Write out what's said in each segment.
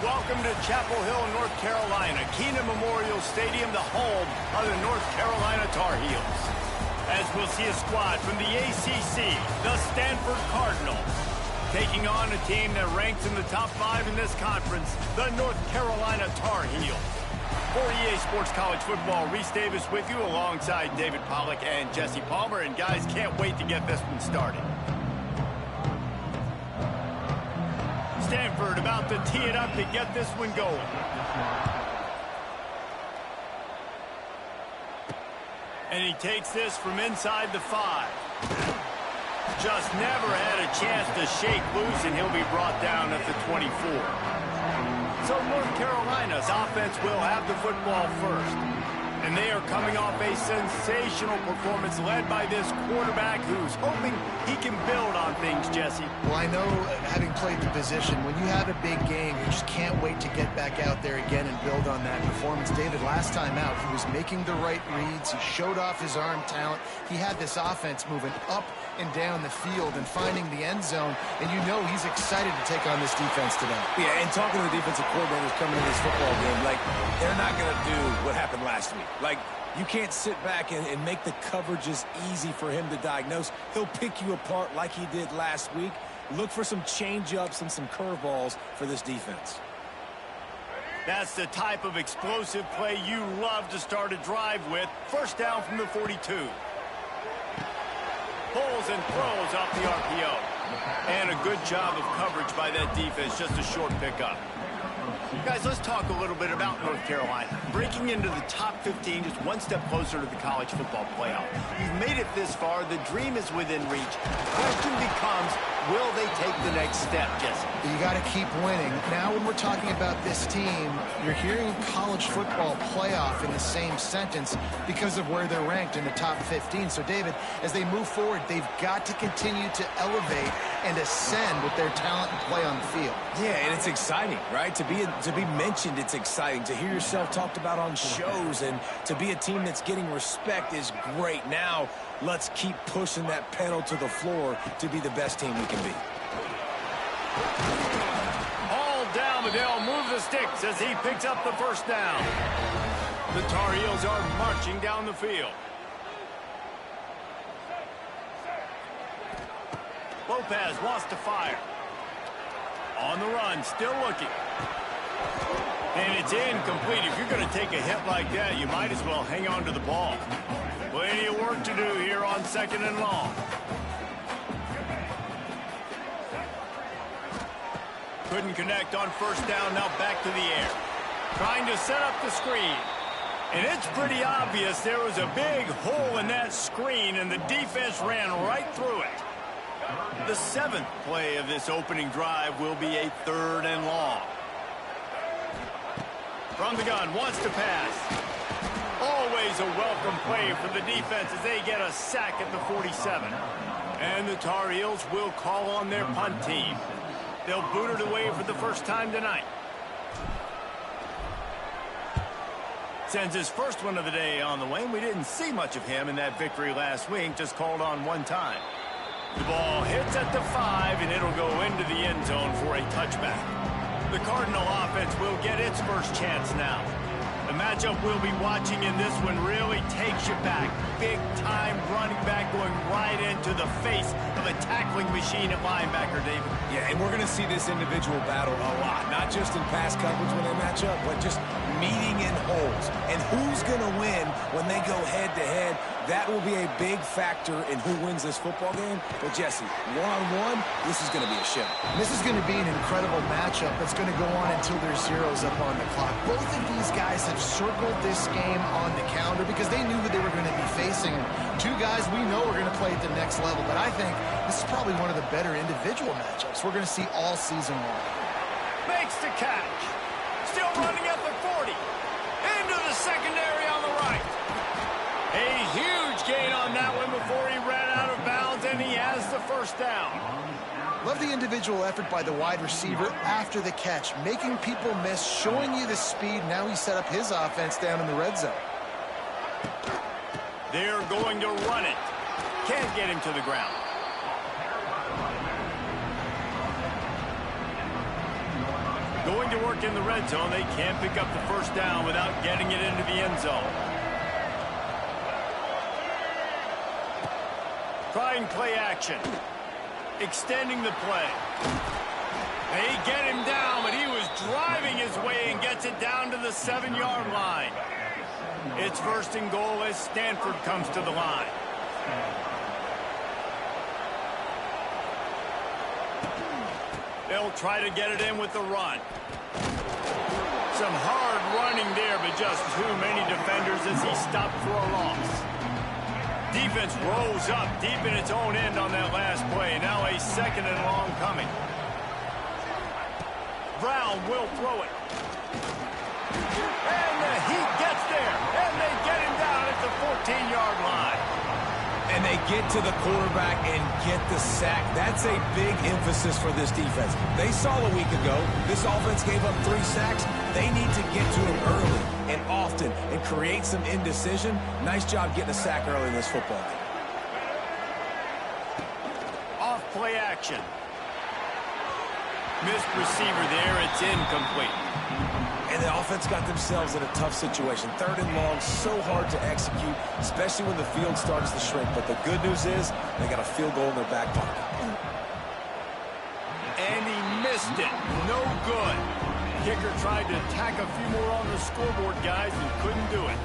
Welcome to Chapel Hill, North Carolina, Keenan Memorial Stadium, the home of the North Carolina Tar Heels. As we'll see a squad from the ACC, the Stanford Cardinals, taking on a team that ranks in the top 5 in this conference, the North Carolina Tar Heels. For EA Sports College Football, Reese Davis with you alongside David Pollack and Jesse Palmer. And guys, can't wait to get this one started. Stanford about to tee it up to get this one going. And he takes this from inside the 5. Just never had a chance to shake loose, and he'll be brought down at the 24. So North Carolina's offense will have the football first. And they are coming off a sensational performance led by this quarterback who's hoping he can build on things, Jesse. Well, I know, having played the position, when you have a big game, you just can't wait to get back out there again and build on that performance. David, last time out, he was making the right reads. He showed off his arm talent. He had this offense moving up and down the field and finding the end zone, and you know he's excited to take on this defense today. Yeah, and talking to the defensive coordinators coming in this football game, like, they're not going to do what happened last week. Like, you can't sit back and make the coverages easy for him to diagnose. He'll pick you apart like he did last week. Look for some change-ups and some curveballs for this defense. That's the type of explosive play you love to start a drive with. First down from the 42. Pulls and throws off the RPO. And a good job of coverage by that defense. Just a short pickup. Guys, let's talk a little bit about North Carolina. Breaking into the top 15, just one step closer to the college football playoff. You've made it this far. The dream is within reach. The question becomes, will they take the next step, Jesse? You got to keep winning. Now when we're talking about this team, you're hearing college football playoff in the same sentence because of where they're ranked in the top 15. So, David, as they move forward, they've got to continue to elevate and ascend with their talent and play on the field. Yeah, and it's exciting, right? To be mentioned, it's exciting. To hear yourself talked about on shows and to be a team that's getting respect is great. Now, let's keep pushing that pedal to the floor to be the best team we can be. All down, but they'll move the sticks as he picks up the first down. The Tar Heels are marching down the field. Lopez wants to fire. On the run, still looking. And it's incomplete. If you're going to take a hit like that, you might as well hang on to the ball. Plenty of work to do here on 2nd and long. Couldn't connect on first down, now back to the air. Trying to set up the screen. And it's pretty obvious there was a big hole in that screen, and the defense ran right through it. The 7th play of this opening drive will be a 3rd and long. From the gun, wants to pass. Always a welcome play for the defense as they get a sack at the 47. And the Tar Heels will call on their punt team. They'll boot it away for the first time tonight. Sends his first one of the day on the way. We didn't see much of him in that victory last week, just called on one time. The ball hits at the 5, and it'll go into the end zone for a touchback. The Cardinal offense will get its first chance now. The matchup we'll be watching in this one really takes you back. Big-time running back going right into the face of a tackling machine at linebacker, David. Yeah, and we're going to see this individual battle a lot. Not just in pass coverage when they match up, but just meeting in holes. And who's going to win when they go head-to-head? That will be a big factor in who wins this football game. But, Jesse, one-on-one, this is going to be a show. This is going to be an incredible matchup that's going to go on until there's zeros up on the clock. Both of these guys have circled this game on the calendar because they knew who they were going to be facing. Two guys we know are going to play at the next level, but I think this is probably one of the better individual matchups we're going to see all season long. Makes the catch. Still running at the 40. Into the secondary on the right. A huge gain on that one before he ran out of bounds, and he has the first down. Love the individual effort by the wide receiver after the catch, making people miss, showing you the speed. Now he set up his offense down in the red zone. They're going to run it. Can't get him to the ground. Going to work in the red zone. They can't pick up the first down without getting it into the end zone. Trying play action. Extending the play. They get him down, but he was driving his way and gets it down to the 7-yard line. It's 1st and goal as Stanford comes to the line. They'll try to get it in with the run. Some hard running there, but just too many defenders as he stopped for a loss. defense rose up deep in its own end on that last play. Now a 2nd and long coming. Brown will throw it. And the Heat gets there. And they get him down at the 14-yard line. And they get to the quarterback and get the sack. That's a big emphasis for this defense. They saw a week ago, this offense gave up 3 sacks. They need to get to him early and often and create some indecision. Nice job getting a sack early in this football game. Off play action. Missed receiver there. It's incomplete. And the offense got themselves in a tough situation. 3rd and long, so hard to execute, especially when the field starts to shrink. But the good news is they got a field goal in their back pocket. And he missed it. No good. Kicker tried to tack a few more on the scoreboard, guys, and couldn't do it.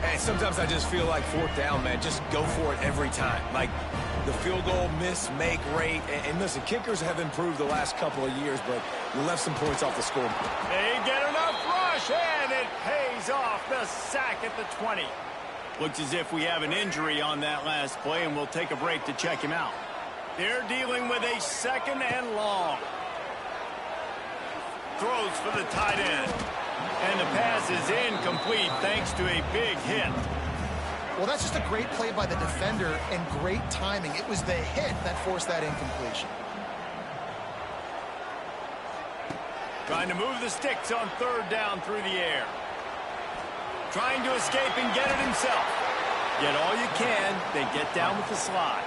And sometimes I just feel like 4th down, man. Just go for it every time. Like the field goal miss, make, rate. And listen, kickers have improved the last couple of years, but you left some points off the scoreboard. They get enough rush, and it pays off. The sack at the 20. Looks as if we have an injury on that last play, and we'll take a break to check him out. They're dealing with a 2nd and long. Throws for the tight end. And the pass is incomplete thanks to a big hit. Well, that's just a great play by the defender and great timing. It was the hit that forced that incompletion. Trying to move the sticks on 3rd down through the air. Trying to escape and get it himself. Get all you can, then get down with the slide.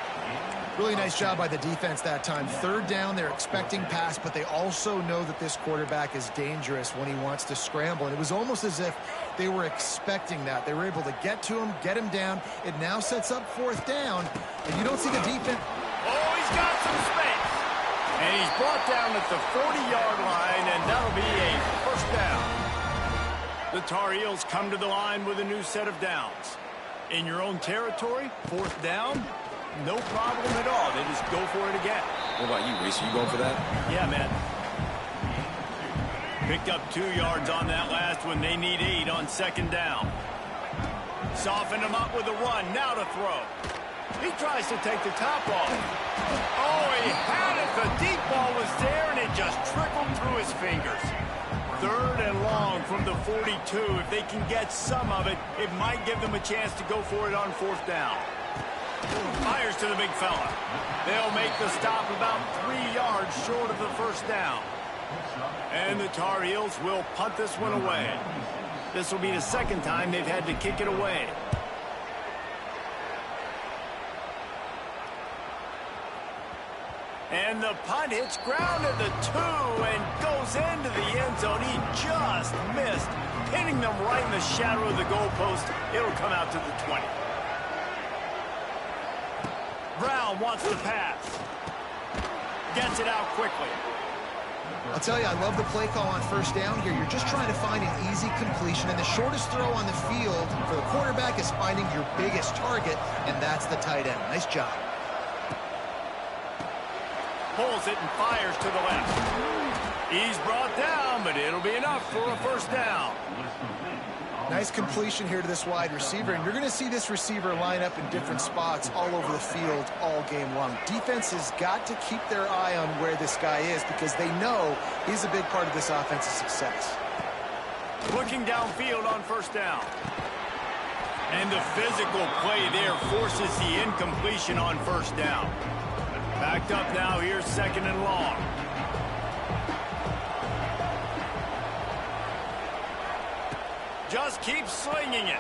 Really nice job by the defense that time. 3rd down, they're expecting pass, but they also know that this quarterback is dangerous when he wants to scramble. And it was almost as if they were expecting that. They were able to get to him, get him down. It now sets up 4th down, and you don't see the defense. Oh, he's got some space. And he's brought down at the 40-yard line, and that'll be a 1st down. The Tar Heels come to the line with a new set of downs. In your own territory, 4th down. No problem at all. They just go for it again. What about you, Reese? Are you going for that? Yeah, man. Picked up 2 yards on that last one. They need 8 on 2nd down. Soften him up with a run. Now to throw. He tries to take the top off. Oh, he had it. The deep ball was there, and it just trickled through his fingers. 3rd and long from the 42. If they can get some of it, it might give them a chance to go for it on 4th down. Fires to the big fella. They'll make the stop about 3 yards short of the 1st down. And the Tar Heels will punt this one away. This will be the 2nd time they've had to kick it away. And the punt hits ground at the 2 and goes into the end zone. He just missed, pinning them right in the shadow of the goalpost. It'll come out to the 20. Brown wants to pass. Gets it out quickly. I'll tell you, I love the play call on 1st down here. You're just trying to find an easy completion, and the shortest throw on the field for the quarterback is finding your biggest target, and that's the tight end. Nice job. Pulls it and fires to the left. He's brought down, but it'll be enough for a 1st down. Nice completion here to this wide receiver, and you're going to see this receiver line up in different spots all over the field all game long. Defense has got to keep their eye on where this guy is because they know he's a big part of this offense's success. Looking downfield on 1st down. And the physical play there forces the incompletion on 1st down. Backed up now, here's 2nd and long. Just keeps slinging it.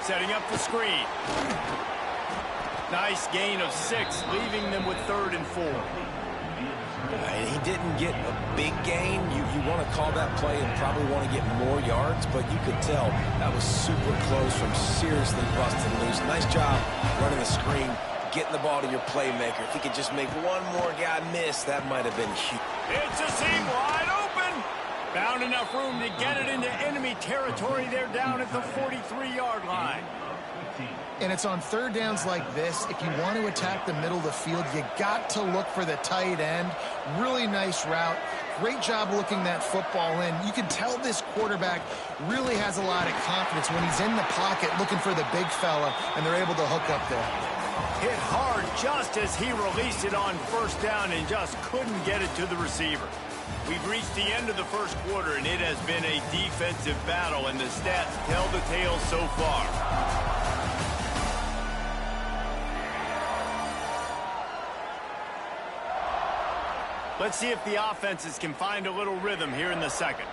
Setting up the screen. Nice gain of 6, leaving them with 3rd and 4. He didn't get a big gain. You want to call that play and probably want to get more yards, but you could tell that was super close from seriously busting loose. Nice job running the screen, getting the ball to your playmaker. If he could just make one more guy miss, that might have been huge. It's a seam wide open. Found enough room to get it into enemy territory. They're down at the 43-yard line. And it's on 3rd downs like this. If you want to attack the middle of the field, you got to look for the tight end. Really nice route Great job looking that football in. You can tell this quarterback really has a lot of confidence when he's in the pocket looking for the big fella, and they're able to hook up there. Hit hard just as he released it on first down and just couldn't get it to the receiver. We've reached the end of the first quarter, and it has been a defensive battle, and the stats tell the tale so far. Let's see if the offenses can find a little rhythm here in the second.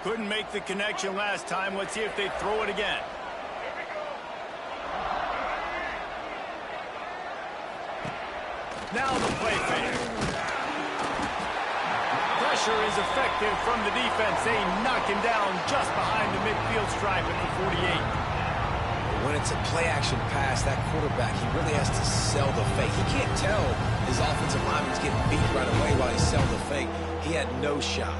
Couldn't make the connection last time. Let's see if they throw it again. Now the play fake. Pressure is effective from the defense. They knock him down just behind the midfield stripe at the 48. When it's a play-action pass, that quarterback, he really has to sell the fake. He can't tell his offensive lineman's getting beat right away while he's selling the fake. He had no shot.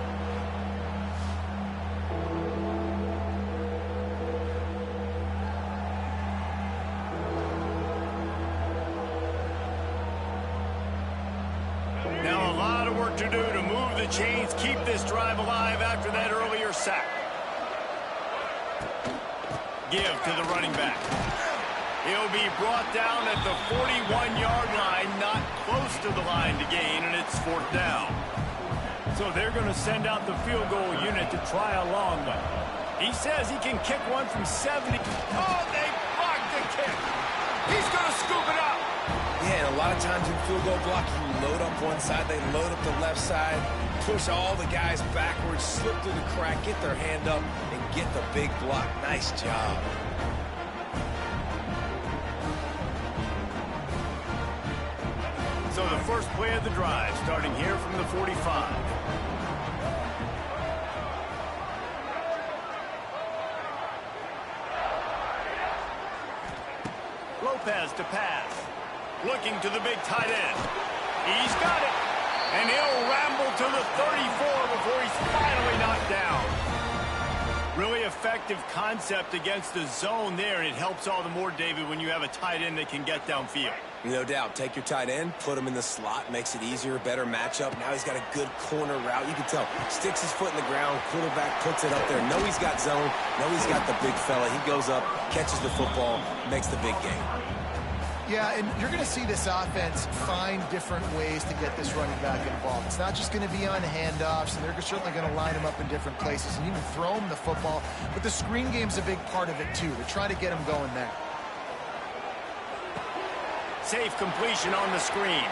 Now a lot of work to do to move the chains, keep this drive alive after that earlier sack. Give to the running back. He'll be brought down at the 41-yard line, not close to the line to gain, and it's fourth down. So they're going to send out the field goal unit to try a long one. He says he can kick one from 70. Oh, they blocked the kick. He's going to scoop it up. Yeah, and a lot of times in field goal block, you load up one side, they load up the left side, push all the guys backwards, slip through the crack, get their hand up, and get the big block. Nice job. So the first play of the drive, starting here from the 45. Lopez to pass. Looking to the big tight end. He's got it. And he'll ramble to the 34 before he's finally knocked down. Really effective concept against the zone there, and it helps all the more, David, when you have a tight end that can get downfield. No doubt. Take your tight end, put him in the slot, makes it easier, better matchup. Now he's got a good corner route. You can tell. Sticks his foot in the ground, quarterback puts it up there. Know he's got zone, know he's got the big fella. He goes up, catches the football, makes the big game. Yeah, and you're going to see this offense find different ways to get this running back involved. It's not just going to be on handoffs, and they're certainly going to line him up in different places and even throw him the football. But the screen game's a big part of it, too. They're trying to get him going there. Safe completion on the screen.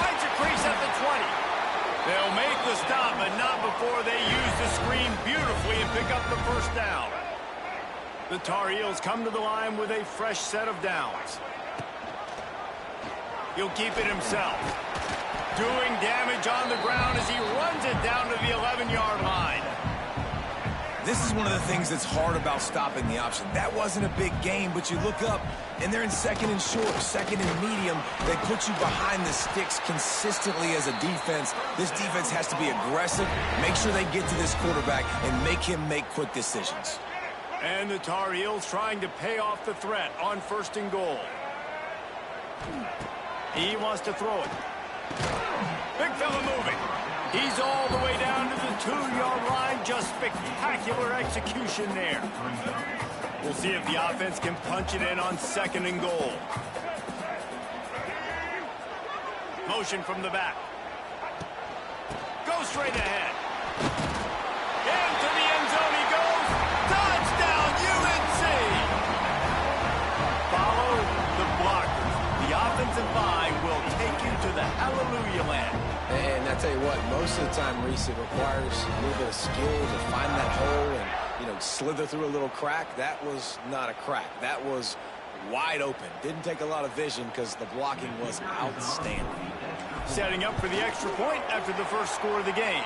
Finds a crease at the 20. They'll make the stop, but not before they use the screen beautifully and pick up the first down. The Tar Heels come to the line with a fresh set of downs. He'll keep it himself. Doing damage on the ground as he runs it down to the 11-yard line. This is one of the things that's hard about stopping the option. That wasn't a big game, but you look up, and they're in second and short, second and medium. They put you behind the sticks consistently as a defense. This defense has to be aggressive, make sure they get to this quarterback, and make him make quick decisions. And the Tar Heels trying to pay off the threat on first and goal. He wants to throw it. Big fella moving. He's all the way down to the 2-yard line. Just spectacular execution there. We'll see if the offense can punch it in on second and goal. Motion from the back. Go straight ahead. Into the end zone he goes. Touchdown, UNC! Follow the blockers. The offensive line will take you to the hallelujah land. And I tell you what, most of the time, Reese, it requires a little bit of skill to find that hole and, slither through a little crack. That was not a crack. That was wide open. Didn't take a lot of vision because the blocking was outstanding. Setting up for the extra point after the first score of the game.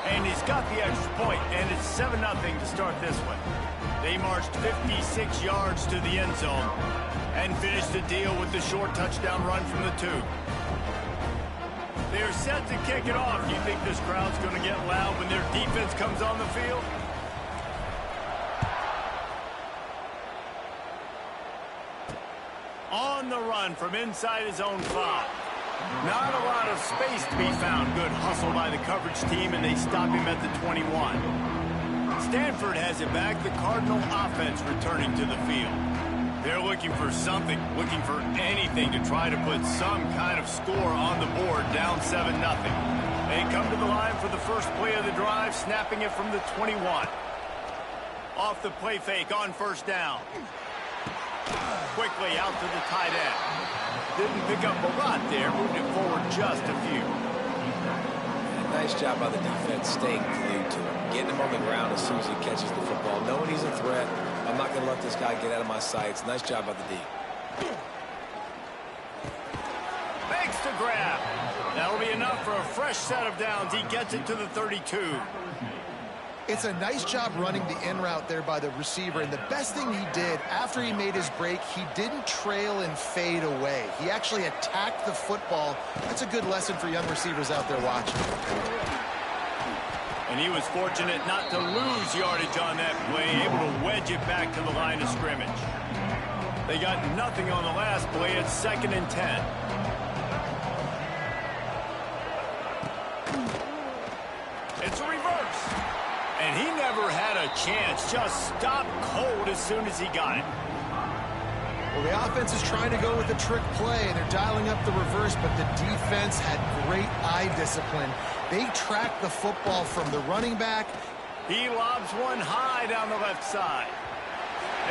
And he's got the extra point, and it's 7-0 to start this one. They marched 56 yards to the end zone and finished the deal with the short touchdown run from the 2. They're set to kick it off. Do you think this crowd's going to get loud when their defense comes on the field? On the run from inside his own 5. Not a lot of space to be found. Good hustle by the coverage team, and they stop him at the 21. Stanford has it back. The Cardinal offense returning to the field. They're looking for something, looking for anything to try to put some kind of score on the board, down 7-0. They come to the line for the first play of the drive, snapping it from the 21. Off the play fake on first down. Quickly out to the tight end. Didn't pick up a lot there, moved it forward just a few. Nice job by the defense staying glued to him. Getting him on the ground as soon as he catches the football. Knowing he's a threat, I'm not going to let this guy get out of my sights. Nice job by the D. Makes the grab. That'll be enough for a fresh set of downs. He gets it to the 32. It's a nice job running the in route there by the receiver, and the best thing he did after he made his break, he didn't trail and fade away. He actually attacked the football. That's a good lesson for young receivers out there watching. And he was fortunate not to lose yardage on that play, able to wedge it back to the line of scrimmage. They got nothing on the last play. It's 2nd and 10. It's a reverse. And he never had a chance. Just stopped cold as soon as he got it. Well, the offense is trying to go with a trick play, and they're dialing up the reverse, but the defense had great eye discipline. They tracked the football from the running back. He lobs one high down the left side.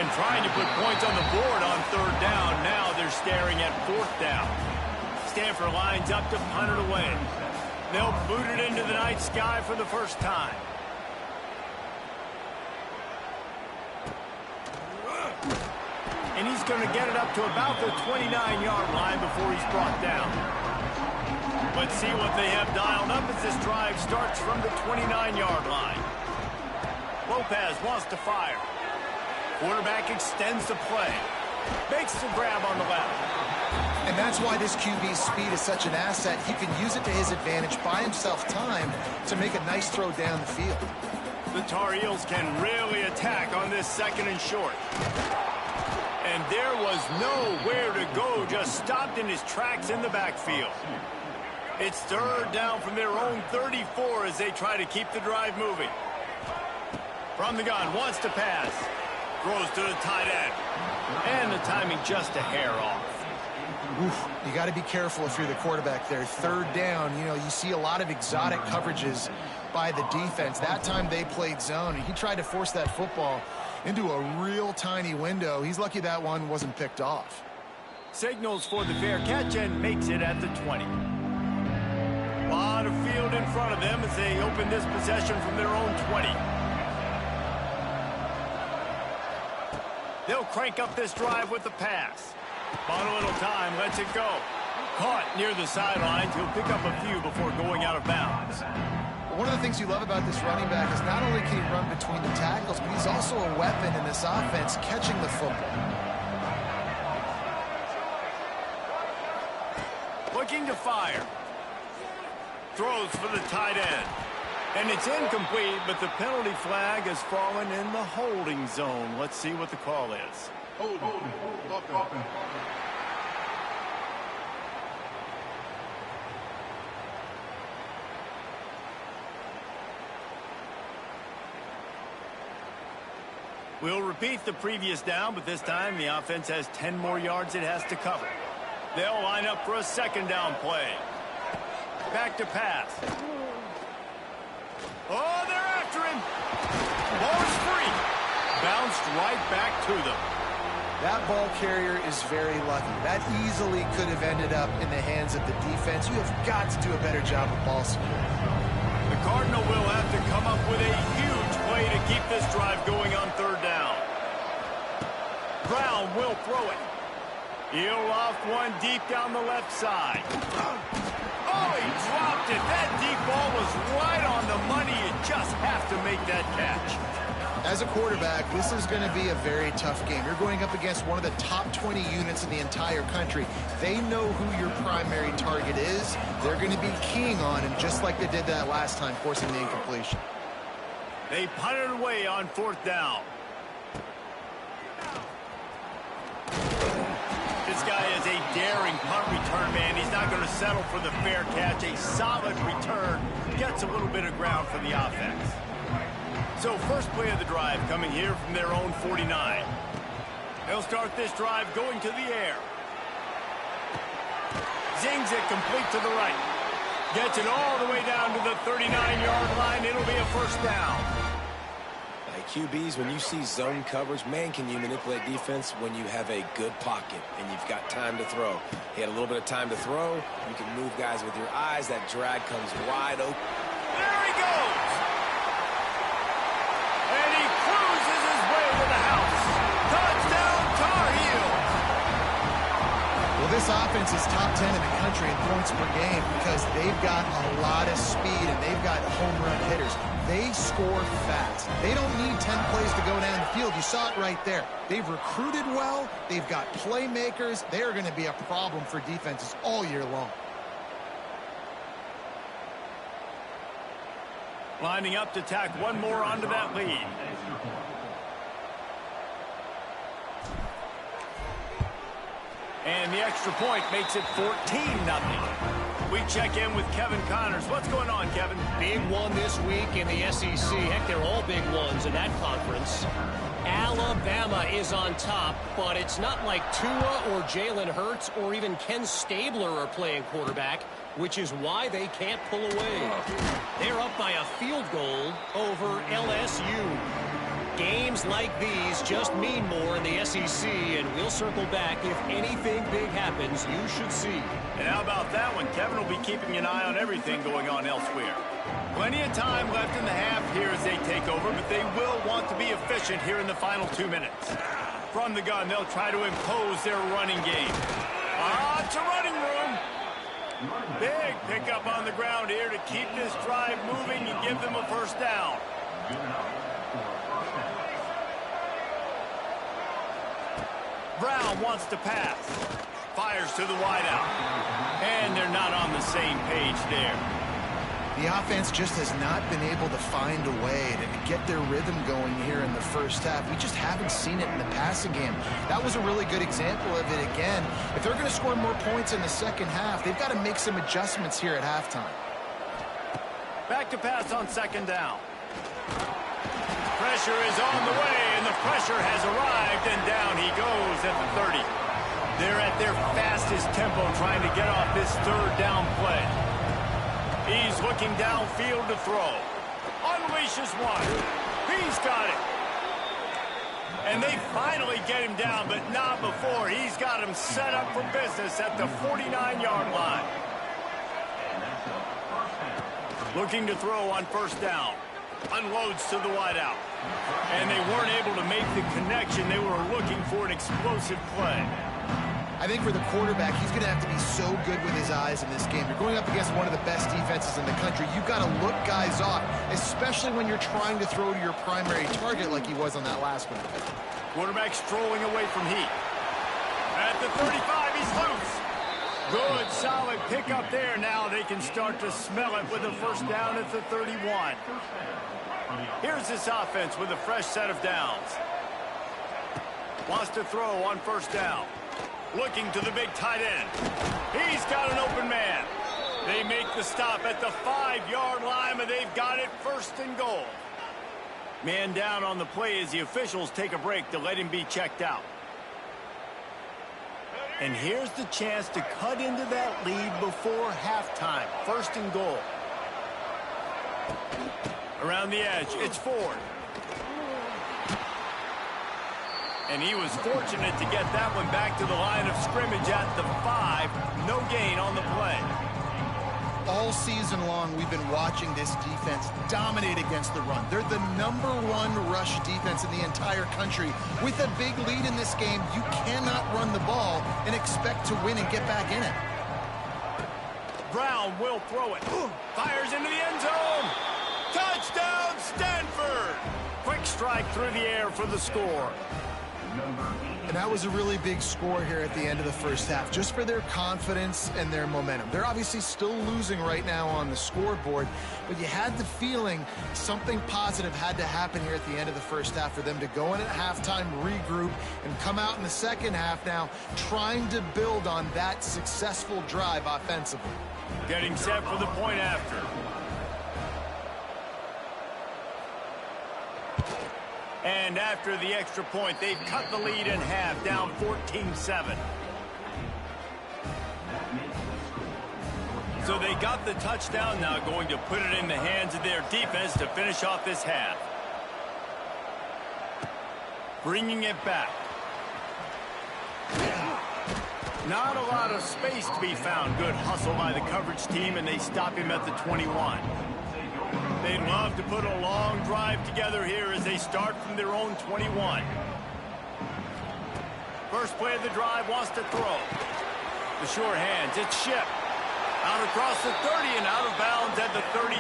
And trying to put points on the board on 3rd down. Now they're staring at 4th down. Stanford lines up to punt it away. They'll boot it into the night sky for the first time. And he's going to get it up to about the 29-yard line before he's brought down. Let's see what they have dialed up as this drive starts from the 29-yard line. Lopez wants to fire. Quarterback extends the play. Makes the grab on the left. And that's why this QB's speed is such an asset. He can use it to his advantage, buy himself time to make a nice throw down the field. The Tar Heels can really attack on this 2nd and short. And there was nowhere to go, just stopped in his tracks in the backfield. It's 3rd down from their own 34 as they try to keep the drive moving. From the gun, wants to pass. Throws to the tight end. And the timing just a hair off. Oof, you got to be careful if you're the quarterback there. 3rd down, you know, you see a lot of exotic coverages by the defense. That time they played zone, and he tried to force that football into a real tiny window. He's lucky that one wasn't picked off. Signals for the fair catch and makes it at the 20. A lot of field in front of them as they open this possession from their own 20. They'll crank up this drive with the pass. Bought a little time, lets it go. Caught near the sidelines. He'll pick up a few before going out of bounds. One of the things you love about this running back is not only can he run between the tackles, but he's also a weapon in this offense, catching the football. Looking to fire. Throws for the tight end. And it's incomplete, but the penalty flag has fallen in the holding zone. Let's see what the call is. We'll repeat the previous down, but this time the offense has 10 more yards it has to cover. They'll line up for a 2nd down play. Back to pass. Oh, they're after him. Ball's free. Bounced right back to them. That ball carrier is very lucky. That easily could have ended up in the hands of the defense. You have got to do a better job of ball security. The Cardinal will have to come up with a huge play to keep this drive going on 3rd down. Brown will throw it. He'll loft one deep down the left side. Oh, he dropped it. That deep ball was right on the money. You just have to make that catch. As a quarterback, this is going to be a very tough game. You're going up against one of the top 20 units in the entire country. They know who your primary target is. They're going to be keying on him, just like they did that last time, forcing the incompletion. They punted away on 4th down. It's This guy is a daring punt return man. He's not going to settle for the fair catch. A solid return gets a little bit of ground for the offense. So first play of the drive coming here from their own 49. They'll start this drive going to the air. Zings it complete to the right. Gets it all the way down to the 39-yard line. It'll be a first down. Like QBs, when you see zone coverage, man, can you manipulate defense when you have a good pocket and you've got time to throw. He had a little bit of time to throw. You can move guys with your eyes. That drag comes wide open. There he goes. And he cruises his way to the house. Touchdown, Tar Heels. Well, this offense is top 10 in the country in points per game because they've got a lot of speed and they've got home run hitters. They score fast. They don't need 10 plays to go down the field. You saw it right there. They've recruited well. They've got playmakers. They are going to be a problem for defenses all year long. Lining up to tack one more onto that lead. And the extra point makes it 14-0. We check in with Kevin Connors. What's going on, Kevin? Big one this week in the SEC. Heck, they're all big ones in that conference. Alabama is on top, but it's not like Tua or Jalen Hurts or even Ken Stabler are playing quarterback, which is why they can't pull away. They're up by a field goal over LSU. Games like these just mean more in the SEC, and we'll circle back if anything big happens you should see. And how about that one? Kevin will be keeping an eye on everything going on elsewhere. Plenty of time left in the half here as they take over, but they will want to be efficient here in the final 2 minutes. From the gun, they'll try to impose their running game. It's a running room. Big pickup on the ground here to keep this drive moving and give them a first down. Brown wants to pass. Fires to the wideout. And they're not on the same page there. The offense just has not been able to find a way to get their rhythm going here in the first half. We just haven't seen it in the passing game. That was a really good example of it again. If they're going to score more points in the second half, they've got to make some adjustments here at halftime. Back to pass on second down. Pressure is on the way, and the pressure has arrived, and down he goes at the 30. They're at their fastest tempo trying to get off this third down play. He's looking downfield to throw. Unleashes one. He's got it. And they finally get him down, but not before. He's got him set up for business at the 49-yard line. Looking to throw on first down. Unloads to the wideout. And they weren't able to make the connection. They were looking for an explosive play. I think for the quarterback, he's going to have to be so good with his eyes in this game. You're going up against one of the best defenses in the country. You've got to look guys off, especially when you're trying to throw to your primary target like he was on that last one. Quarterback strolling away from heat. At the 35, he's loose. Good, solid pickup there. Now they can start to smell it with a first down at the 31. Here's this offense with a fresh set of downs. Wants to throw on first down. Looking to the big tight end. He's got an open man. They make the stop at the 5-yard line, but they've got it first and goal. Man down on the play as the officials take a break to let him be checked out. And here's the chance to cut into that lead before halftime. First and goal. Around the edge, it's Ford. And he was fortunate to get that one back to the line of scrimmage at the 5. No gain on the play. All season long, we've been watching this defense dominate against the run. They're the #1 rush defense in the entire country. With a big lead in this game, you cannot run the ball and expect to win and get back in it. Brown will throw it. Fires into the end zone. Touchdown, Stanford! Quick strike through the air for the score. And that was a really big score here at the end of the first half, just for their confidence and their momentum. They're obviously still losing right now on the scoreboard, but you had the feeling something positive had to happen here at the end of the first half for them to go in at halftime, regroup, and come out in the second half now trying to build on that successful drive offensively. Getting set for the point after. And after the extra point, they've cut the lead in half, down 14-7. So they got the touchdown, now going to put it in the hands of their defense to finish off this half. Bringing it back. Not a lot of space to be found. Good hustle by the coverage team, and they stop him at the 21. They'd love to put a long drive together here as they start from their own 21. First play of the drive, wants to throw. The short hands, it's Ship. Out across the 30 and out of bounds at the 33,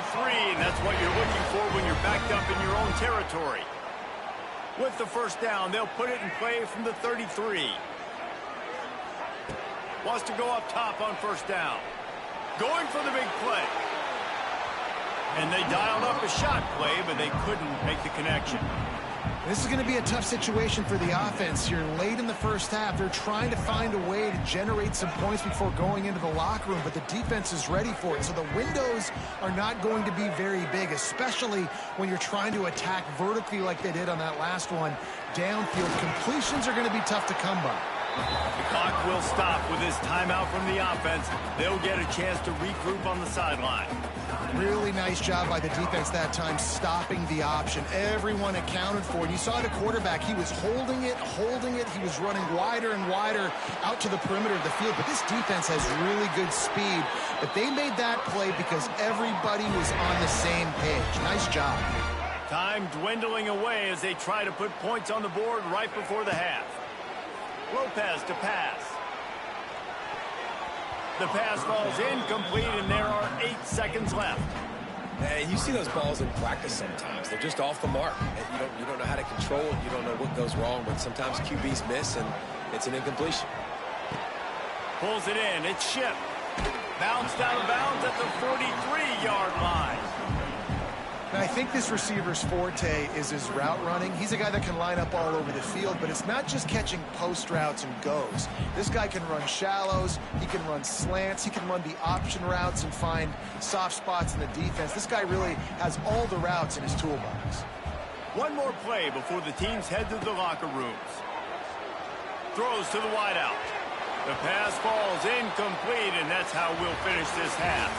and that's what you're looking for when you're backed up in your own territory. With the first down, they'll put it in play from the 33. Wants to go up top on first down. Going for the big play. And they dialed up a shot play, but they couldn't make the connection. This is going to be a tough situation for the offense here late in the first half. They're trying to find a way to generate some points before going into the locker room, but the defense is ready for it. So the windows are not going to be very big, especially when you're trying to attack vertically like they did on that last one. Downfield completions are going to be tough to come by. The clock will stop with this timeout from the offense. They'll get a chance to regroup on the sideline. Really nice job by the defense that time, stopping the option. Everyone accounted for it. You saw the quarterback. He was holding it. He was running wider and wider out to the perimeter of the field. But this defense has really good speed. But they made that play because everybody was on the same page. Nice job. Time dwindling away as they try to put points on the board right before the half. Lopez to pass. The pass falls incomplete, and there are 8 seconds left. And you see those balls in practice sometimes. They're just off the mark. And you don't know how to control it. You don't know what goes wrong, but sometimes QBs miss, and it's an incompletion. Pulls it in. It's Ship. Bounced out of bounds at the 43-yard line. Now, I think this receiver's forte is his route running. He's a guy that can line up all over the field, but it's not just catching post routes and goes. This guy can run shallows, he can run slants, he can run the option routes and find soft spots in the defense. This guy really has all the routes in his toolbox. One more play before the teams head to the locker rooms. Throws to the wideout. The pass falls incomplete, and that's how we'll finish this half.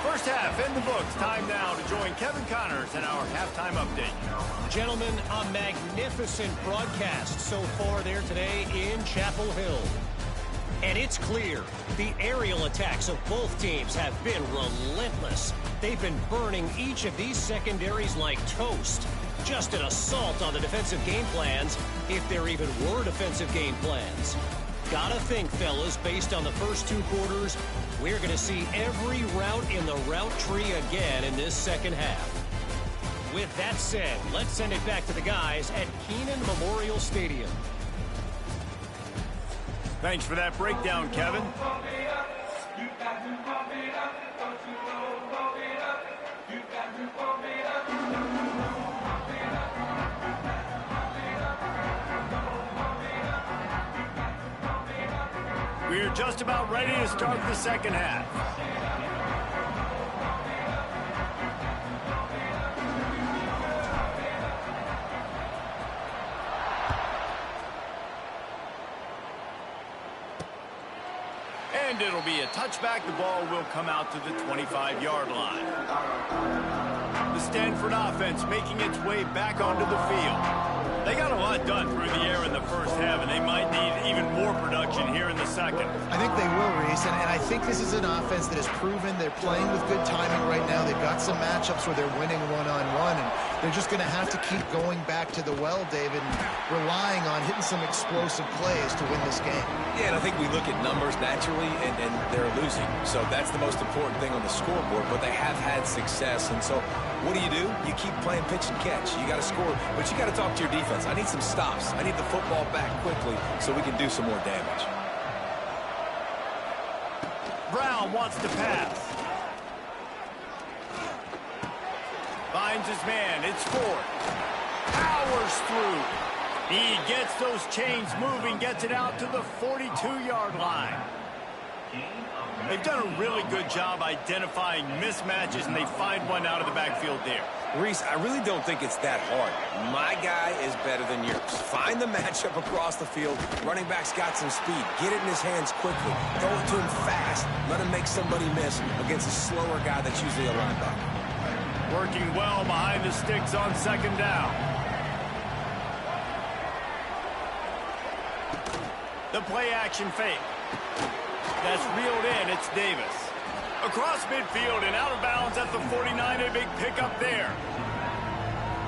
First half in the books. Time now to join Kevin Connors in our halftime update. Gentlemen, a magnificent broadcast so far there today in Chapel Hill. And it's clear, the aerial attacks of both teams have been relentless. They've been burning each of these secondaries like toast. Just an assault on the defensive game plans, if there even were defensive game plans. Gotta think, fellas, based on the first 2 quarters, we're going to see every route in the route tree again in this second half. With that said, let's send it back to the guys at Kenan Memorial Stadium. Thanks for that breakdown, Kevin. We're just about ready to start the second half. And it'll be a touchback. The ball will come out to the 25-yard line. The Stanford offense making its way back onto the field. They got a lot done through the air in the first half, and they might need even more production here in the second. I think they will, Reese, and I think this is an offense that has proven they're playing with good timing right now. They've got some matchups where they're winning one-on-one, and They're just going to have to keep going back to the well, David, and relying on hitting some explosive plays to win this game. Yeah, and I think we look at numbers naturally, and they're losing. So that's the most important thing on the scoreboard, but they have had success. And so what do? You keep playing pitch and catch. You got to score, but you got to talk to your defense. I need some stops. I need the football back quickly so we can do some more damage. Brown wants to pass. Finds his man. It's Ford. Powers through. He gets those chains moving, gets it out to the 42-yard line. They've done a really good job identifying mismatches, and they find one out of the backfield there. Reese, I really don't think it's that hard. My guy is better than yours. Find the matchup across the field. Running back's got some speed. Get it in his hands quickly. Throw it to him fast. Let him make somebody miss against a slower guy that's usually a linebacker. Working well behind the sticks on second down. The play action fake. That's reeled in. It's Davis. Across midfield and out of bounds at the 49. A big pickup there.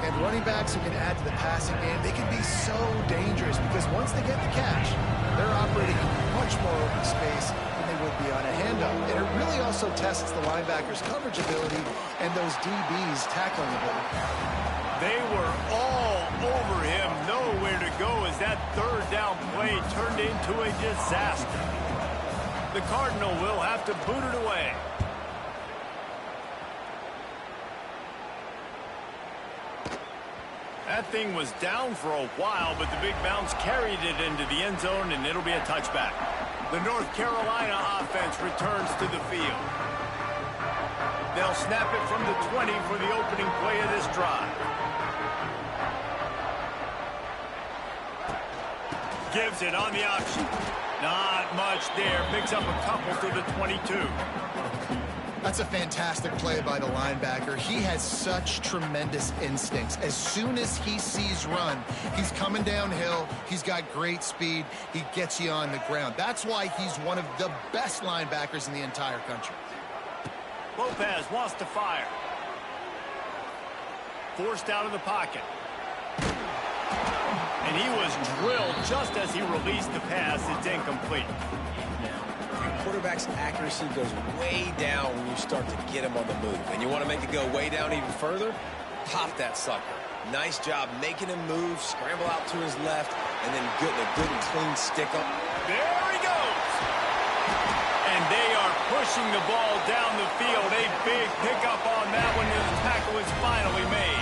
And running backs who can add to the passing game, they can be so dangerous because once they get the catch, they're operating in much more open space than they would be on a handoff. And it really also tests the linebackers' coverage ability and those DBs' tackling ability. They were all over him. Nowhere to go as that third down play turned into a disaster. The Cardinal will have to boot it away. That thing was down for a while, but the big bounce carried it into the end zone, and it'll be a touchback. The North Carolina offense returns to the field. They'll snap it from the 20 for the opening play of this drive. Gives it on the option. Not much there. Picks up a couple to the 22. That's a fantastic play by the linebacker. He has such tremendous instincts. As soon as he sees run, he's coming downhill. He's got great speed. He gets you on the ground. That's why he's one of the best linebackers in the entire country. Lopez wants to fire. Forced out of the pocket. And he was drilled just as he released the pass. It's incomplete. Quarterback's accuracy goes way down when you start to get him on the move. And you want to make it go way down even further? Pop that sucker. Nice job making him move, scramble out to his left, and then getting a good and clean stick up. There he goes. And they are pushing the ball down the field. A big pickup on that one. The tackle is finally made.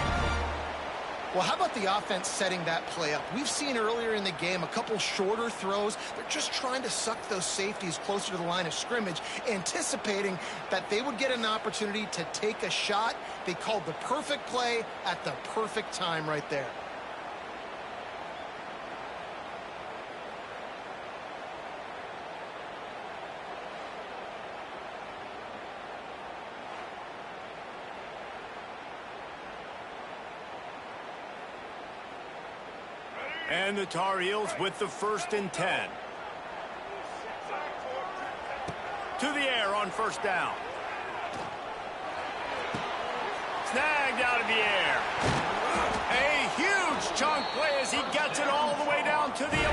Well, how about the offense setting that play up? We've seen earlier in the game a couple shorter throws. They're just trying to suck those safeties closer to the line of scrimmage, anticipating that they would get an opportunity to take a shot. They called the perfect play at the perfect time right there. And the Tar Heels with the 1st and 10. To the air on first down. Snagged out of the air. A huge chunk play as he gets it all the way down to the 11.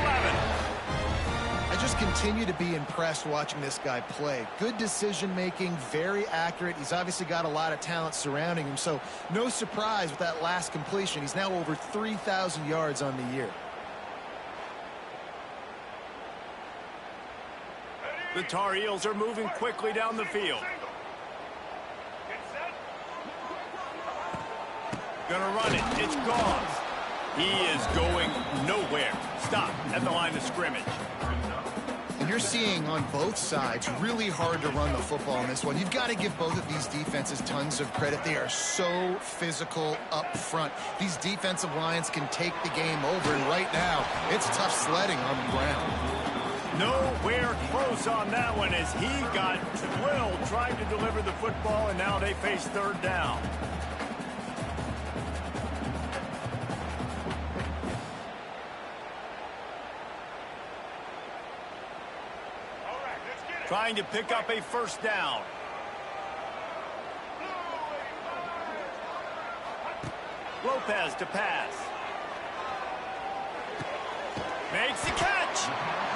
I just continue to be impressed watching this guy play. Good decision-making, very accurate. He's obviously got a lot of talent surrounding him, so no surprise with that last completion. He's now over 3,000 yards on the year. The Tar Heels are moving quickly down the field. Gonna run it. It's gone. He is going nowhere. Stop at the line of scrimmage. And you're seeing on both sides really hard to run the football in this one. You've got to give both of these defenses tons of credit. They are so physical up front. These defensive lines can take the game over, and right now it's tough sledding on the ground. Nowhere close on that one as he got drilled trying to deliver the football, and now they face third down. Trying to pick up a first down. 2 Lopez to pass. Makes the catch.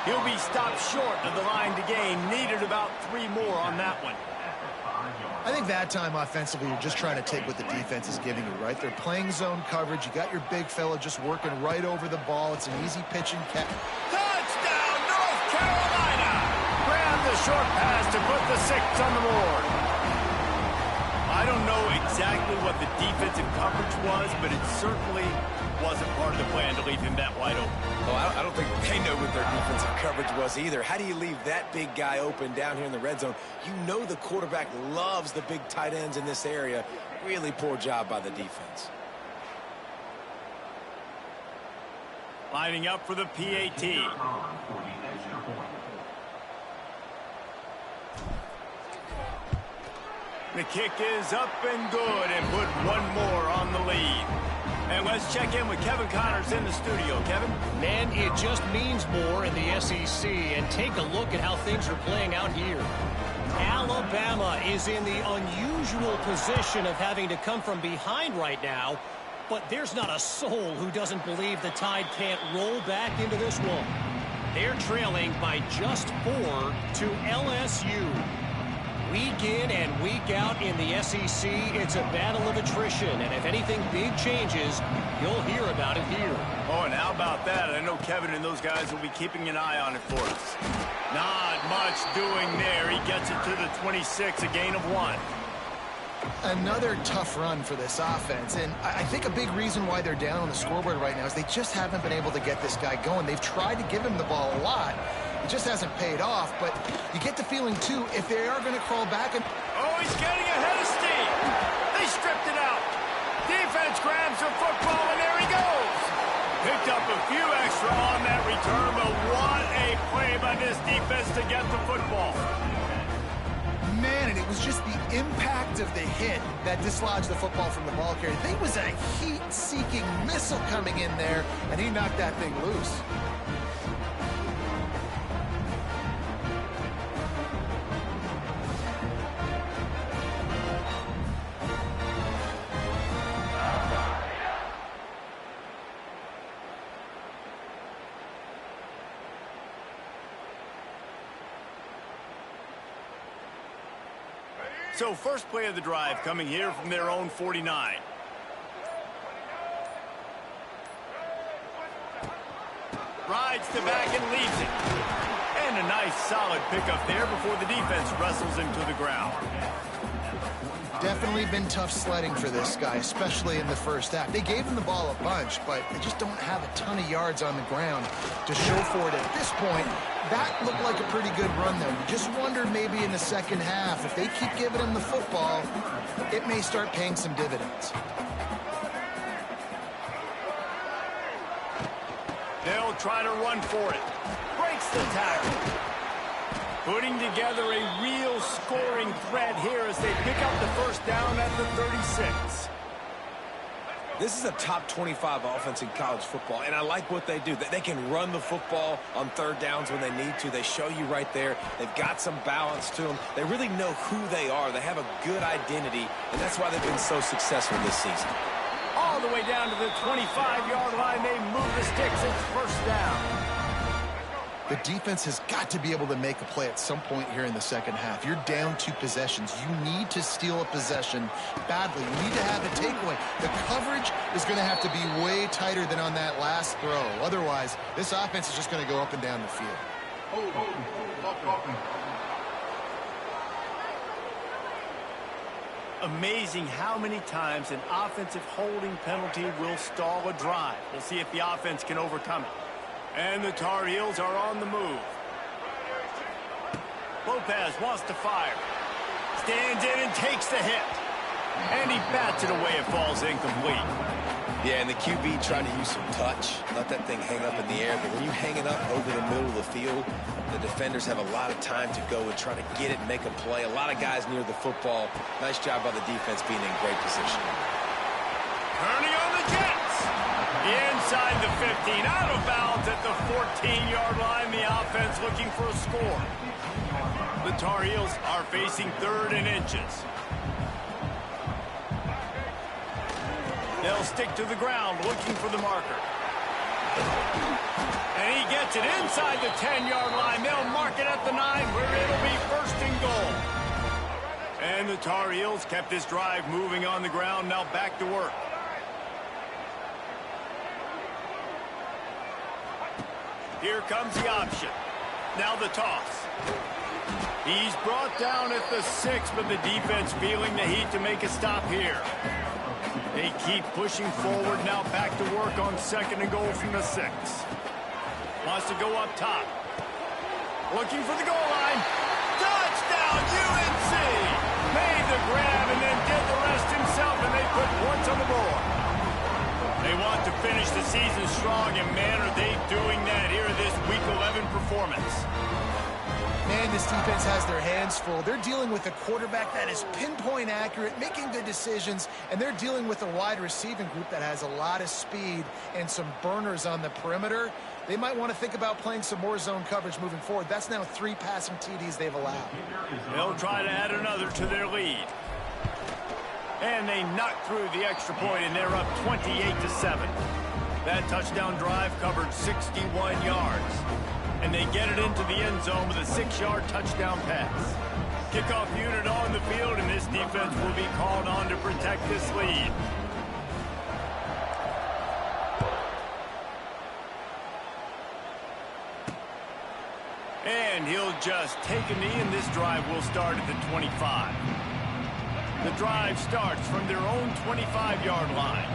He'll be stopped short of the line to gain. Needed about 3 more on that one. I think that time offensively, you're just trying to take what the defense is giving you, right? They're playing zone coverage. You got your big fella just working right over the ball. It's an easy pitch and catch. Touchdown, North Carolina! Grab the short pass to put the 6 on the board. I don't know exactly what the defensive coverage was, but it certainly wasn't part of the plan to leave him that wide open. Well, I don't think they know what their defensive coverage was either. How do you leave that big guy open down here in the red zone? You know the quarterback loves the big tight ends in this area. Really poor job by the defense. Lining up for the PAT. The kick is up and good and put 1 more on the lead. And let's check in with Kevin Connors in the studio. Kevin? Man, it just means more in the SEC. And take a look at how things are playing out here. Alabama is in the unusual position of having to come from behind right now. But there's not a soul who doesn't believe the Tide can't roll back into this one. They're trailing by just 4 to LSU. Week in and week out in the SEC, it's a battle of attrition. And if anything big changes, you'll hear about it here. Oh, and how about that? I know Kevin and those guys will be keeping an eye on it for us. Not much doing there. He gets it to the 26, a gain of 1. Another tough run for this offense, and I think a big reason why they're down on the scoreboard right now is they just haven't been able to get this guy going. They've tried to give him the ball a lot. It just hasn't paid off, but you get the feeling, too, if they are going to crawl back and... Oh, he's getting ahead of steam. They stripped it out. Defense grabs the football, and there he goes. Picked up a few extra on that return, but what a play by this defense to get the football. Man, and it was just the impact of the hit that dislodged the football from the ball carrier. There was a heat-seeking missile coming in there, and he knocked that thing loose. So first play of the drive coming here from their own 49. Rides the back and leaves it. And a nice solid pickup there before the defense wrestles him to the ground. Definitely been tough sledding for this guy, especially in the first half. They gave him the ball a bunch, but they just don't have a ton of yards on the ground to show for it at this point. That looked like a pretty good run, though. You just wonder maybe in the second half, if they keep giving him the football, it may start paying some dividends. They'll try to run for it. Breaks the tackle. Putting together a real scoring threat here as they pick up the first down at the 36. This is a top 25 offense in college football, and I like what they do. They can run the football on third downs when they need to. They show you right there. They've got some balance to them. They really know who they are. They have a good identity, and that's why they've been so successful this season. All the way down to the 25-yard line. They move the sticks. It's first down. The defense has got to be able to make a play at some point here in the second half. You're down 2 possessions. You need to steal a possession badly. You need to have a takeaway. The coverage is going to have to be way tighter than on that last throw. Otherwise, this offense is just going to go up and down the field. Amazing how many times an offensive holding penalty will stall a drive. We'll see if the offense can overcome it. And the Tar Heels are on the move. Lopez wants to fire. Stands in and takes the hit. And he bats it away. It falls incomplete. Yeah, and the QB tried to use some touch. Let that thing hang up in the air. But when you hang it up over the middle of the field, the defenders have a lot of time to go and try to get it and make a play. A lot of guys near the football. Nice job by the defense being in great position. Turning on the Jets. Inside the 15, out of bounds at the 14-yard line. The offense looking for a score. The Tar Heels are facing 3rd and inches. They'll stick to the ground looking for the marker. And he gets it inside the 10-yard line. They'll mark it at the 9 where it'll be 1st and goal. And the Tar Heels kept this drive moving on the ground. Now back to work. Here comes the option. Now the toss. He's brought down at the 6, but the defense feeling the heat to make a stop here. They keep pushing forward. Now back to work on 2nd and goal from the 6. Wants to go up top. Looking for the goal line. Touchdown, UNC! Made the grab and then did the rest himself, and they put points on the board. They want to finish the season strong, and man, are they doing that here in this Week 11 performance. Man, this defense has their hands full. They're dealing with a quarterback that is pinpoint accurate, making good decisions, and they're dealing with a wide receiving group that has a lot of speed and some burners on the perimeter. They might want to think about playing some more zone coverage moving forward. That's now 3 passing TDs they've allowed. They'll try to add another to their lead. And they knock through the extra point, and they're up 28-7. That touchdown drive covered 61 yards. And they get it into the end zone with a 6-yard touchdown pass. Kickoff unit on the field, and this defense will be called on to protect this lead. And he'll just take a knee, and this drive will start at the 25. The drive starts from their own 25-yard line.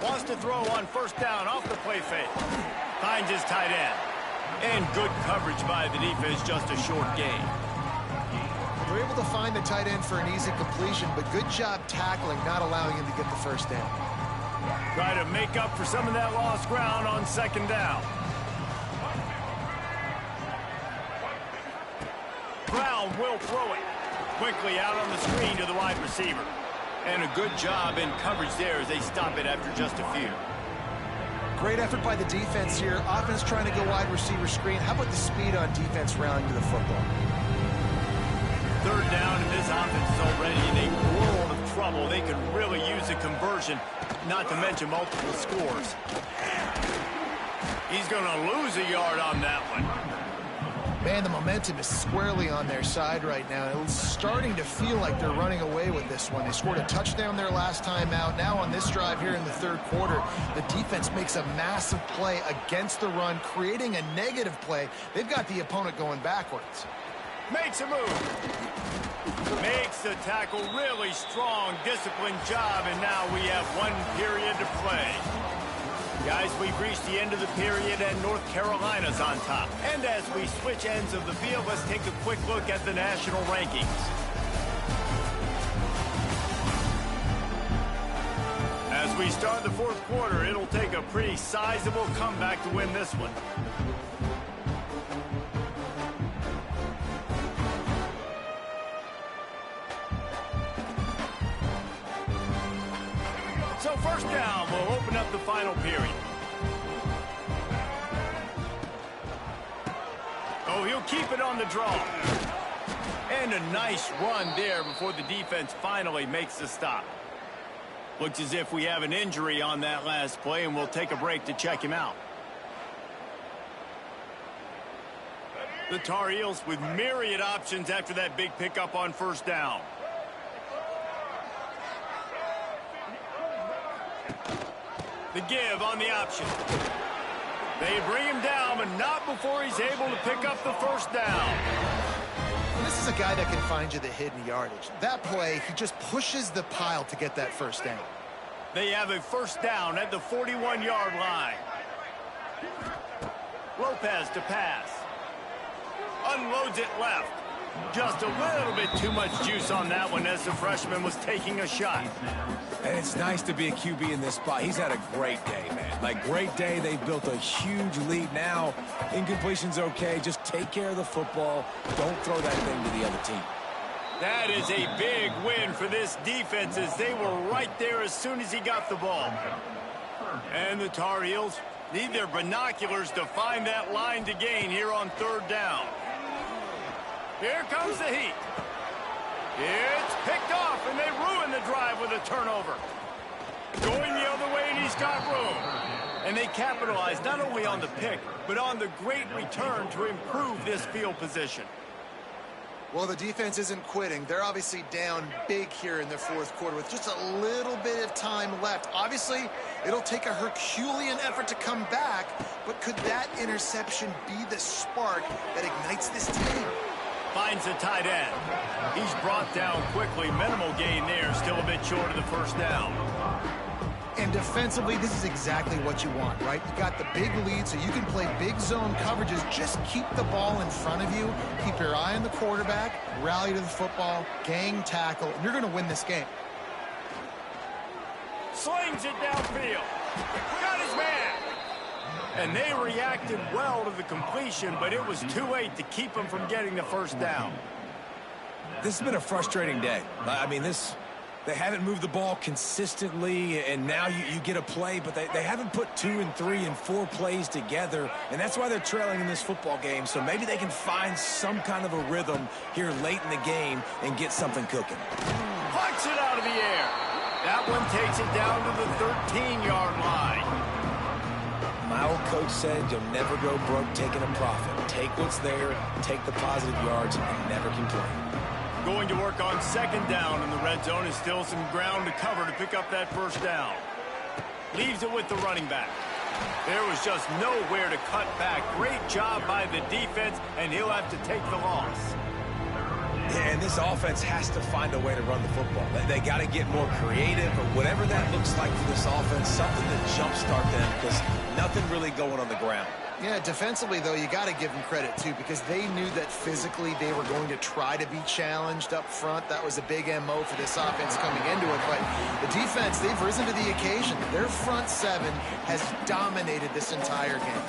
Wants to throw on 1st down off the play fake. Finds his tight end. And good coverage by the defense, just a short gain. They're able to find the tight end for an easy completion, but good job tackling, not allowing him to get the 1st down. Try to make up for some of that lost ground on 2nd down. Brown will throw it. Quickly out on the screen to the wide receiver. And a good job in coverage there as they stop it after just a few. Great effort by the defense here. Offense trying to go wide receiver screen. How about the speed on defense rallying to the football? 3rd down, and this offense is already in a world of trouble. They could really use a conversion, not to mention multiple scores. He's going to lose a yard on that one. Man, the momentum is squarely on their side right now. It's starting to feel like they're running away with this one. They scored a touchdown their last time out. Now on this drive here in the 3rd quarter, the defense makes a massive play against the run, creating a negative play. They've got the opponent going backwards. Makes a move. Makes the tackle really strong, disciplined job, and now we have 1 period to play. Guys, we've reached the end of the period, and North Carolina's on top. And as we switch ends of the field, let's take a quick look at the national rankings. As we start the 4th quarter, it'll take a pretty sizable comeback to win this one. So 1st down will open up the final period. Oh, he'll keep it on the draw. And a nice run there before the defense finally makes the stop. Looks as if we have an injury on that last play, and we'll take a break to check him out. The Tar Heels with myriad options after that big pickup on 1st down. The give on the option. They bring him down, but not before he's able to pick up the 1st down. And this is a guy that can find you the hidden yardage. That play, he just pushes the pile to get that 1st down. They have a 1st down at the 41-yard line. Lopez to pass. Unloads it left. Just a little bit too much juice on that one as the freshman was taking a shot. And it's nice to be a QB in this spot. He's had a great day, man. Like, great day. They've built a huge lead now. Incompletion's okay. Just take care of the football. Don't throw that thing to the other team. That is a big win for this defense as they were right there as soon as he got the ball. And the Tar Heels need their binoculars to find that line to gain here on 3rd down. Here comes the heat. It's picked off, and they ruin the drive with a turnover. Going the other way, and he's got room. And they capitalize not only on the pick, but on the great return to improve this field position. Well, the defense isn't quitting. They're obviously down big here in the fourth quarter with just a little bit of time left. Obviously, it'll take a Herculean effort to come back, but could that interception be the spark that ignites this team? Finds the tight end. He's brought down quickly. Minimal gain there, still a bit short of the first down. And defensively, this is exactly what you want, right? You got the big lead, so you can play big zone coverages. Just keep the ball in front of you. Keep your eye on the quarterback. Rally to the football. Gang tackle. And you're going to win this game. Slings it downfield. Got his man. And they reacted well to the completion, but it was too late to keep them from getting the first down. This has been a frustrating day. I mean, they haven't moved the ball consistently, and now you get a play, but they haven't put 2 and 3 and 4 plays together, and that's why they're trailing in this football game. So maybe they can find some kind of a rhythm here late in the game and get something cooking. Punts it out of the air. That one takes it down to the 13-yard line. My old coach said you'll never go broke taking a profit. Take what's there, take the positive yards, and never complain. Going to work on second down in the red zone is still some ground to cover to pick up that first down. Leaves it with the running back. There was just nowhere to cut back. Great job by the defense, and he'll have to take the loss. Yeah, and this offense has to find a way to run the football. They got to get more creative, or whatever that looks like for this offense, something to jumpstart them, because nothing really going on the ground. Yeah, defensively, though, you got to give them credit, too, because they knew that physically they were going to try to be challenged up front. That was a big MO for this offense coming into it. But the defense, they've risen to the occasion. Their front seven has dominated this entire game.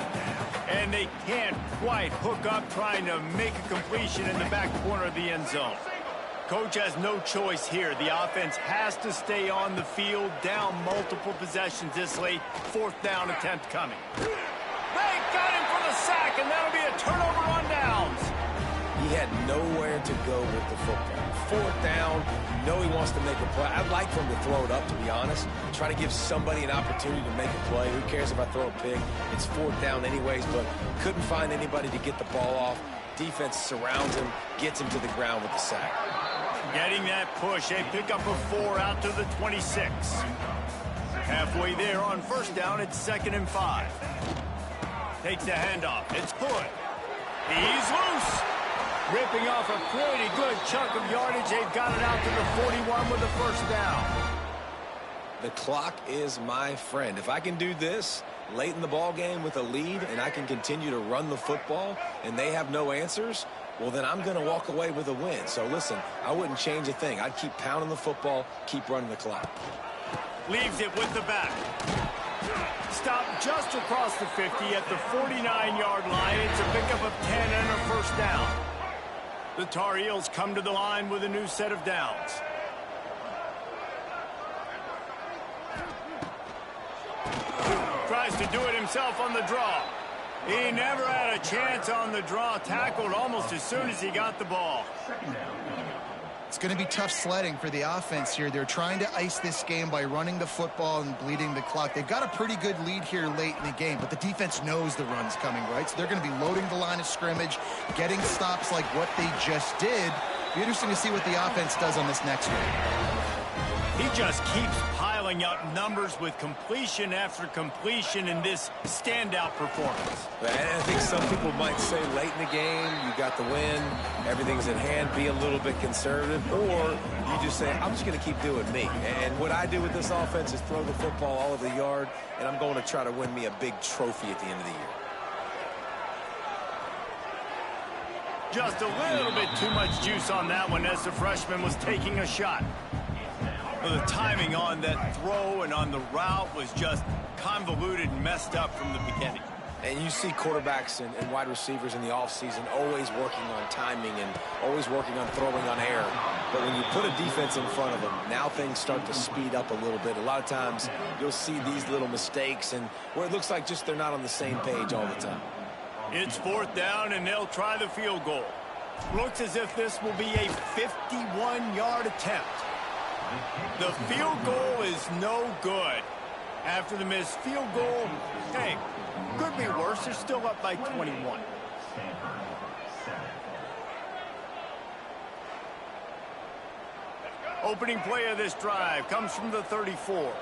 And they can't quite hook up trying to make a completion in the back corner of the end zone. Coach has no choice here. The offense has to stay on the field, down multiple possessions this late. Fourth down attempt coming. They got him for the sack, and that'll be a turnover on downs. He had nowhere to go with the football. Fourth down, you know he wants to make a play. I'd like for him to throw it up, to be honest. Try to give somebody an opportunity to make a play. Who cares if I throw a pick? It's fourth down anyways, but couldn't find anybody to get the ball off. Defense surrounds him, gets him to the ground with the sack. Getting that push, a pickup of 4 out to the 26. Halfway there on first down, it's 2nd and 5. Takes the handoff. It's Hood. He's loose. Ripping off a pretty good chunk of yardage. They've got it out to the 41 with the first down. The clock is my friend. If I can do this late in the ball game with a lead and I can continue to run the football and they have no answers, well, then I'm going to walk away with a win. So, listen, I wouldn't change a thing. I'd keep pounding the football, keep running the clock. Leaves it with the back. Stopped just across the 50 at the 49-yard line. It's a pickup of 10 and a first down. The Tar Heels come to the line with a new set of downs. Tries to do it himself on the draw. He never had a chance on the draw. Tackled almost as soon as he got the ball. It's going to be tough sledding for the offense here. They're trying to ice this game by running the football and bleeding the clock. They've got a pretty good lead here late in the game, but the defense knows the run's coming, right? So they're going to be loading the line of scrimmage, getting stops like what they just did. Be interesting to see what the offense does on this next one. He just keeps piling up numbers with completion after completion in this standout performance. And I think some people might say late in the game, you got the win, everything's in hand, be a little bit conservative, or you just say, I'm just going to keep doing me. And what I do with this offense is throw the football all over the yard, and I'm going to try to win me a big trophy at the end of the year. Just a little bit too much juice on that one as the freshman was taking a shot. The timing on that throw and on the route was just convoluted and messed up from the beginning. And you see quarterbacks and wide receivers in the offseason always working on timing and always working on throwing on air. But when you put a defense in front of them, now things start to speed up a little bit. A lot of times you'll see these little mistakes and where it looks like just they're not on the same page all the time. It's fourth down, and they'll try the field goal. Looks as if this will be a 51-yard attempt. The field goal is no good. After the missed field goal, hey, could be worse. They're still up by 21. Opening play of this drive comes from the 34.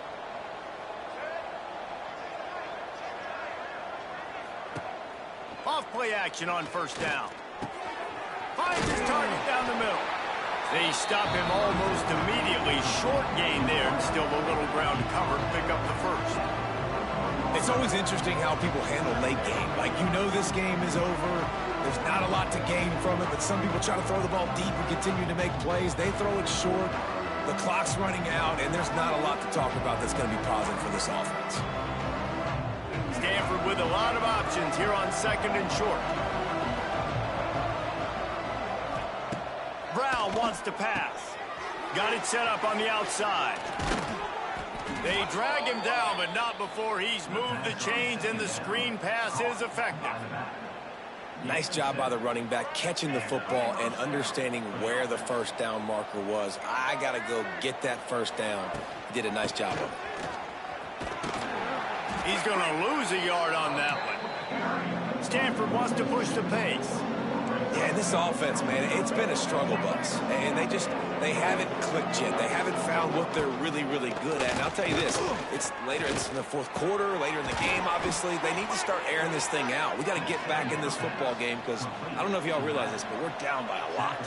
Off play action on first down. Finds his target down the middle. They stop him almost immediately. Short gain there, and still a little ground to cover to pick up the first. It's always interesting how people handle late game. Like, you know this game is over. There's not a lot to gain from it, but some people try to throw the ball deep and continue to make plays. They throw it short. The clock's running out, and there's not a lot to talk about that's going to be positive for this offense. Stanford with a lot of options here on second and short. Brown wants to pass. Got it set up on the outside. They drag him down, but not before he's moved the chains, and the screen pass is effective. Nice job by the running back catching the football and understanding where the first down marker was. I got to go get that first down. He did a nice job of it. He's going to lose a yard on that one. Stanford wants to push the pace. Yeah, this offense, man, it's been a struggle bus. And they haven't clicked yet. They haven't found what they're really, really good at. And I'll tell you this, it's in the fourth quarter, later in the game, obviously. They need to start airing this thing out. We got to get back in this football game because I don't know if y'all realize this, but we're down by a lot.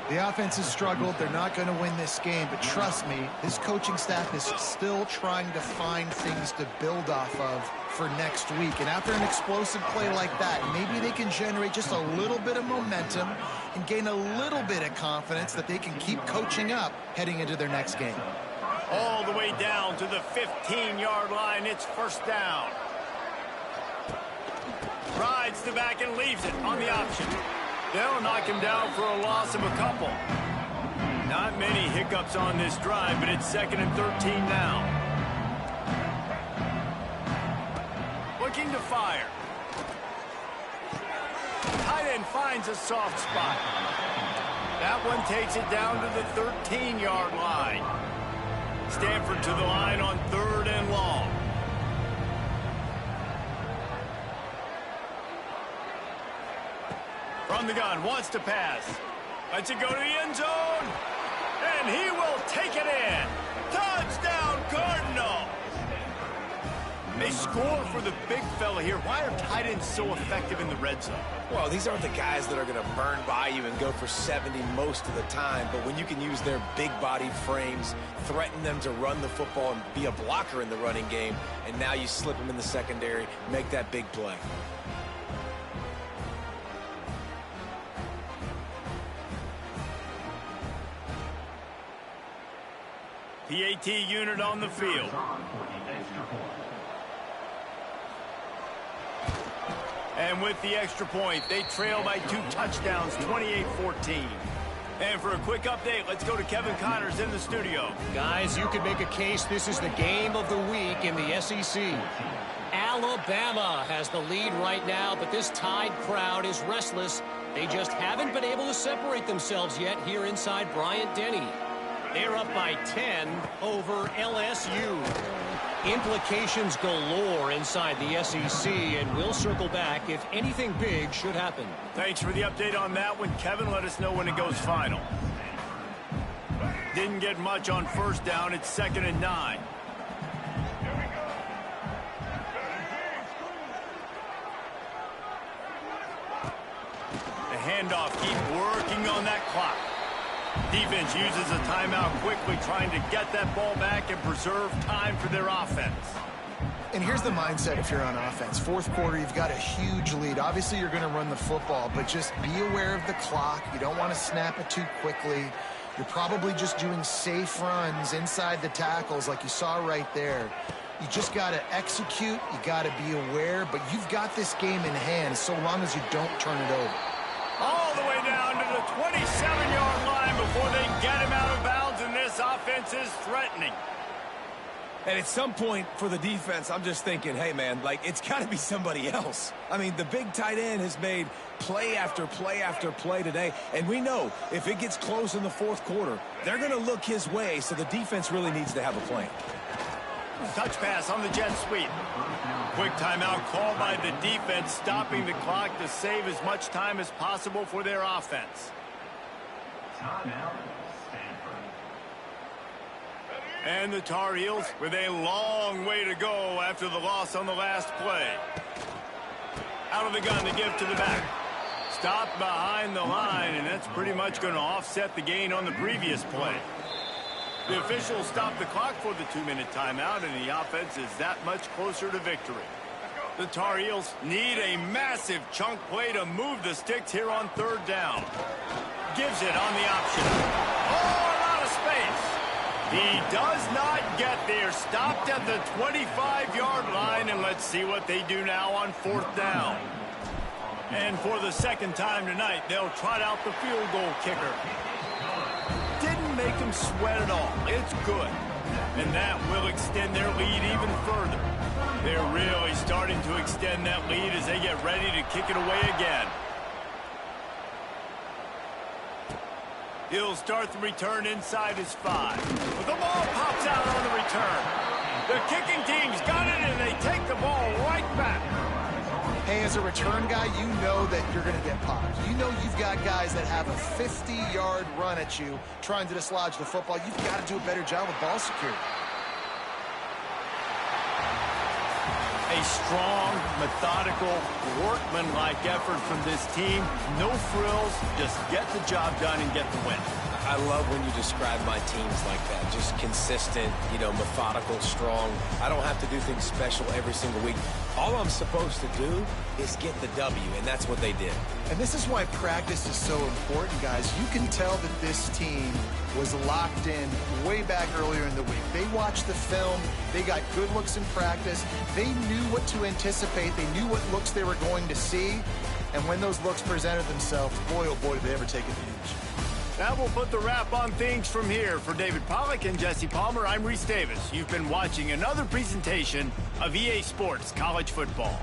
The offense has struggled. They're not going to win this game, but trust me, this coaching staff is still trying to find things to build off of for next week. And after an explosive play like that, maybe they can generate just a little bit of momentum and gain a little bit of confidence that they can keep coaching up heading into their next game. All the way down to the 15-yard line. It's first down. Rides the back and leaves it on the option. They'll knock him down for a loss of a couple. Not many hiccups on this drive, but it's second and 13 now. Looking to fire. Tight end finds a soft spot. That one takes it down to the 13-yard line. Stanford to the line on third and long. From the gun, wants to pass. Lets it go to the end zone. And he will take it in. Touchdown, Cardinal. They score for the big fella here. Why are tight ends so effective in the red zone? Well, these aren't the guys that are going to burn by you and go for 70 most of the time. But when you can use their big body frames, threaten them to run the football and be a blocker in the running game, and now you slip them in the secondary, make that big play. PAT unit on the field. And with the extra point, they trail by 2 touchdowns, 28-14. And for a quick update, let's go to Kevin Connors in the studio. Guys, you could make a case this is the game of the week in the SEC. Alabama has the lead right now, but this Tide crowd is restless. They just haven't been able to separate themselves yet here inside Bryant-Denny. They're up by 10 over LSU. Implications galore inside the SEC, and we'll circle back if anything big should happen. Thanks for the update on that one, Kevin. Let us know when it goes final. Didn't get much on first down. It's second and 9. The handoff, keep working on that clock. Defense uses a timeout quickly, trying to get that ball back and preserve time for their offense. And here's the mindset if you're on offense. Fourth quarter, you've got a huge lead. Obviously, you're going to run the football, but just be aware of the clock. You don't want to snap it too quickly. You're probably just doing safe runs inside the tackles like you saw right there. You just got to execute. You got to be aware, but you've got this game in hand so long as you don't turn it over. All the way down to the 27-yard line before they get him out of bounds, and this offense is threatening. And at some point for the defense, I'm just thinking, hey, man, like, it's got to be somebody else. I mean, the big tight end has made play after play after play today. And we know if it gets close in the fourth quarter, they're going to look his way, so the defense really needs to have a plan. Touch pass on the jet sweep. Quick timeout called by the defense, stopping the clock to save as much time as possible for their offense. Timeout, Stanford. And the Tar Heels with a long way to go after the loss on the last play. Out of the gun to give to the back. Stopped behind the line, and that's pretty much going to offset the gain on the previous play. The officials stopped the clock for the 2-minute timeout, and the offense is that much closer to victory. The Tar Heels need a massive chunk play to move the sticks here on third down. Gives it on the option. Oh, a lot of space. He does not get there. Stopped at the 25-yard line, and let's see what they do now on fourth down. And for the second time tonight, they'll trot out the field goal kicker. Didn't make him sweat at all. It's good. And that will extend their lead even further. They're really starting to extend that lead as they get ready to kick it away again. He'll start the return inside his 5. But the ball pops out on the return. The kicking team's got it, and they take the ball right back. Hey, as a return guy, you know that you're going to get popped. You know you've got guys that have a 50-yard run at you trying to dislodge the football. You've got to do a better job with ball security. A strong, methodical, workman-like effort from this team. No frills, just get the job done and get the win. I love when you describe my teams like that. Just consistent, methodical, strong. I don't have to do things special every single week. All I'm supposed to do is get the W, and that's what they did. And this is why practice is so important, guys. You can tell that this team was locked in way back earlier in the week. They watched the film. They got good looks in practice. They knew what to anticipate. They knew what looks they were going to see. And when those looks presented themselves, boy, oh boy, did they ever take advantage. That will put the wrap on things from here. For David Pollack and Jesse Palmer, I'm Reese Davis. You've been watching another presentation of EA Sports College Football.